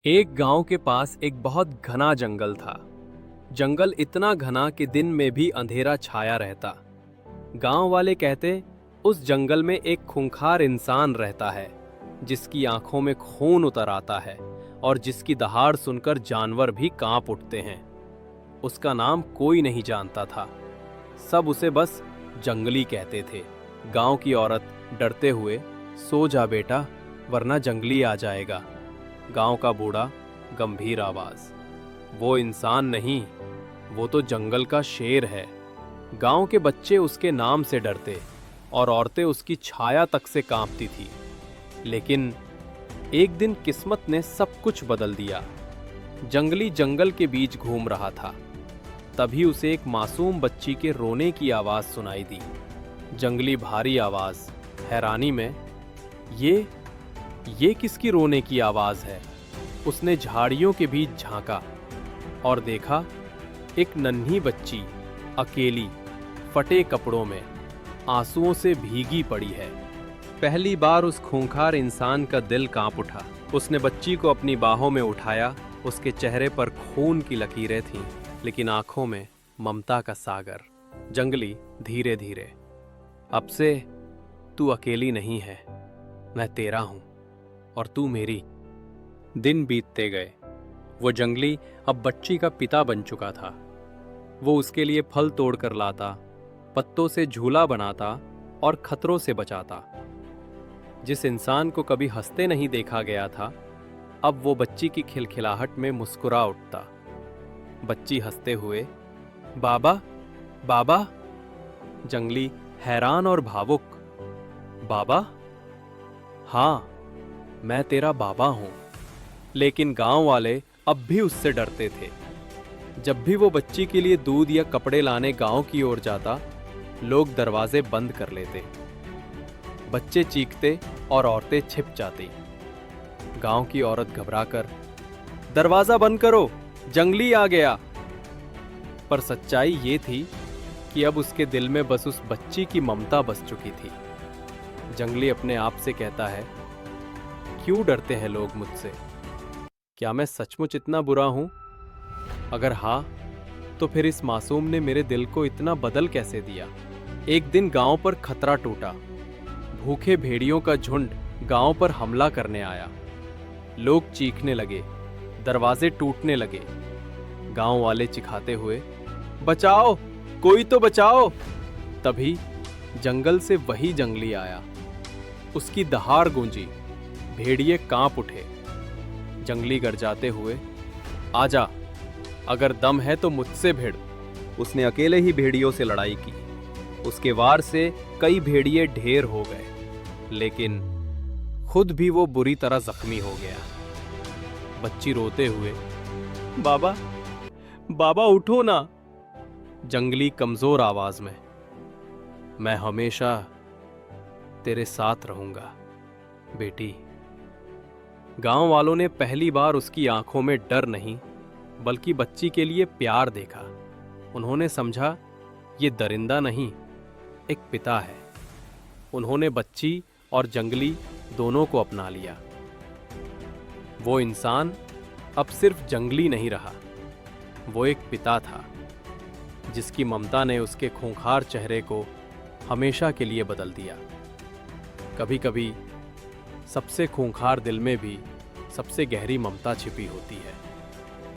एक गांव के पास एक बहुत घना जंगल था। जंगल इतना घना कि दिन में भी अंधेरा छाया रहता। गांव वाले कहते, उस जंगल में एक खूंखार इंसान रहता है, जिसकी आंखों में खून उतर आता है और जिसकी दहाड़ सुनकर जानवर भी कांप उठते हैं। उसका नाम कोई नहीं जानता था। सब उसे बस जंगली कहते थे। गांव की औरत डरते हुए, सो जा बेटा, वरना जंगली आ जाएगा। गांव का बूढ़ा गंभीर आवाज, वो इंसान नहीं, वो तो जंगल का शेर है। गांव के बच्चे उसके नाम से डरते और औरतें उसकी छाया तक से कांपती थी। लेकिन एक दिन किस्मत ने सब कुछ बदल दिया। जंगली जंगल के बीच घूम रहा था, तभी उसे एक मासूम बच्ची के रोने की आवाज सुनाई दी। जंगली भारी आवाज, हैरानी में, ये किसकी रोने की आवाज है? उसने झाड़ियों के बीच झांका और देखा, एक नन्ही बच्ची अकेली, फटे कपड़ों में, आंसुओं से भीगी पड़ी है। पहली बार उस खूंखार इंसान का दिल कांप उठा। उसने बच्ची को अपनी बाहों में उठाया। उसके चेहरे पर खून की लकीरें थीं, लेकिन आंखों में ममता का सागर। जंगली धीरे धीरे, अब से तू अकेली नहीं है, मैं तेरा हूं और तू मेरी। दिन बीतते गए। वो जंगली अब बच्ची का पिता बन चुका था। वो उसके लिए फल तोड़कर लाता, पत्तों से झूला बनाता और खतरों से बचाता। जिस इंसान को कभी हंसते नहीं देखा गया था, अब वो बच्ची की खिलखिलाहट में मुस्कुरा उठता। बच्ची हंसते हुए, बाबा बाबा। जंगली हैरान और भावुक, बाबा? हाँ, मैं तेरा बाबा हूं। लेकिन गांव वाले अब भी उससे डरते थे। जब भी वो बच्ची के लिए दूध या कपड़े लाने गांव की ओर जाता, लोग दरवाजे बंद कर लेते। बच्चे चीखते और औरतें छिप जाती। गांव की औरत घबराकर, दरवाजा बंद करो, जंगली आ गया। पर सच्चाई ये थी कि अब उसके दिल में बस उस बच्ची की ममता बस चुकी थी। जंगली अपने आप से कहता है, क्यों डरते हैं लोग मुझसे? क्या मैं सचमुच इतना बुरा हूं? अगर हाँ, तो फिर इस मासूम ने मेरे दिल को इतना बदल कैसे दिया? एक दिन गांव पर खतरा टूटा। भूखे भेड़ियों का झुंड गांव पर हमला करने आया। लोग चीखने लगे, दरवाजे टूटने लगे। गांव वाले चिल्लाते हुए, बचाओ, कोई तो बचाओ। तभी जंगल से वही जंगली आया। उसकी दहाड़ गूंजी, भेड़िए कांप उठे। जंगली गरजाते हुए, आजा, अगर दम है तो मुझसे भिड़। उसने अकेले ही भेड़ियों से लड़ाई की। उसके वार से कई भेड़िए ढेर हो गए, लेकिन खुद भी वो बुरी तरह जख्मी हो गया। बच्ची रोते हुए, बाबा बाबा उठो ना। जंगली कमजोर आवाज में, मैं हमेशा तेरे साथ रहूंगा बेटी। गांव वालों ने पहली बार उसकी आंखों में डर नहीं, बल्कि बच्ची के लिए प्यार देखा। उन्होंने समझा, ये दरिंदा नहीं, एक पिता है। उन्होंने बच्ची और जंगली दोनों को अपना लिया। वो इंसान अब सिर्फ जंगली नहीं रहा, वो एक पिता था, जिसकी ममता ने उसके खूंखार चेहरे को हमेशा के लिए बदल दिया। कभी कभी सबसे खूंखार दिल में भी सबसे गहरी ममता छिपी होती है।